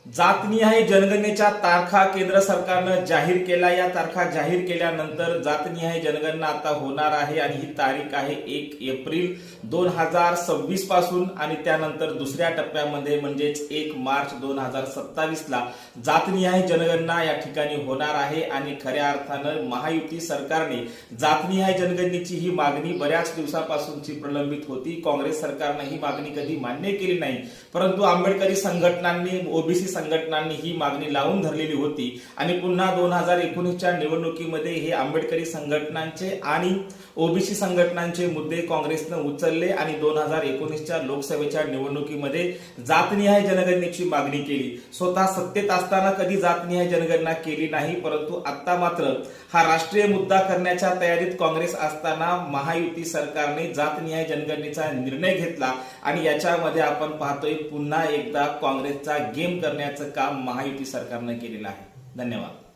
जातनिहाय जनगणनेच्या तारखा केंद्र सरकारनं जाहीर केल्या। या तारखा जाहीर केल्यानंतर जातनिहाय जनगणना आता होणार आहे आणि ही तारीख आहे 1 एप्रिल 2026 पासून आणि त्यानंतर दुसऱ्या टप्प्यामध्ये म्हणजेच 1 मार्च 2027 ला जातनिहाय जनगणना या ठिकाणी होणार आहे। आणि खऱ्या अर्थानं महायुती सरकारने जातनिहाय जनगणनेची ही मागणी बऱ्याच दिवसापासूनची प्रलंबित होती। काँग्रेस सरकारने ही मागणी कधी मान्य केली नाही, परंतु आंबेडकरी संघटनांनी, ओबीसी संघटनांनी ही मागणी लावून धरलेली होती आणि पुन्हा 2019च्या निवडणुकीमध्ये हे आंबेडकरी संघटनांचे आणि ओबीसी संघटनांचे मुद्दे काँग्रेसनं उचलले आणि 2019च्या लोकसभेच्या निवडणुकीमध्ये जातनिहाय जनगणनेची मागणी केली। स्वतः सत्तेत असताना कधी जातनिहाय जनगणना केली नाही, परंतु आता मात्र हा राष्ट्रीय मुद्दा करण्याच्या तयारीत काँग्रेस असताना महायुती सरकारने जातनिहाय जनगणनेचा निर्णय घेतला आणि याच्यामध्ये आपण पाहतोय पुन्हा एकदा काँग्रेसचा गेम करण्याचं काम महायुती सरकारने केलेलं आहे। धन्यवाद।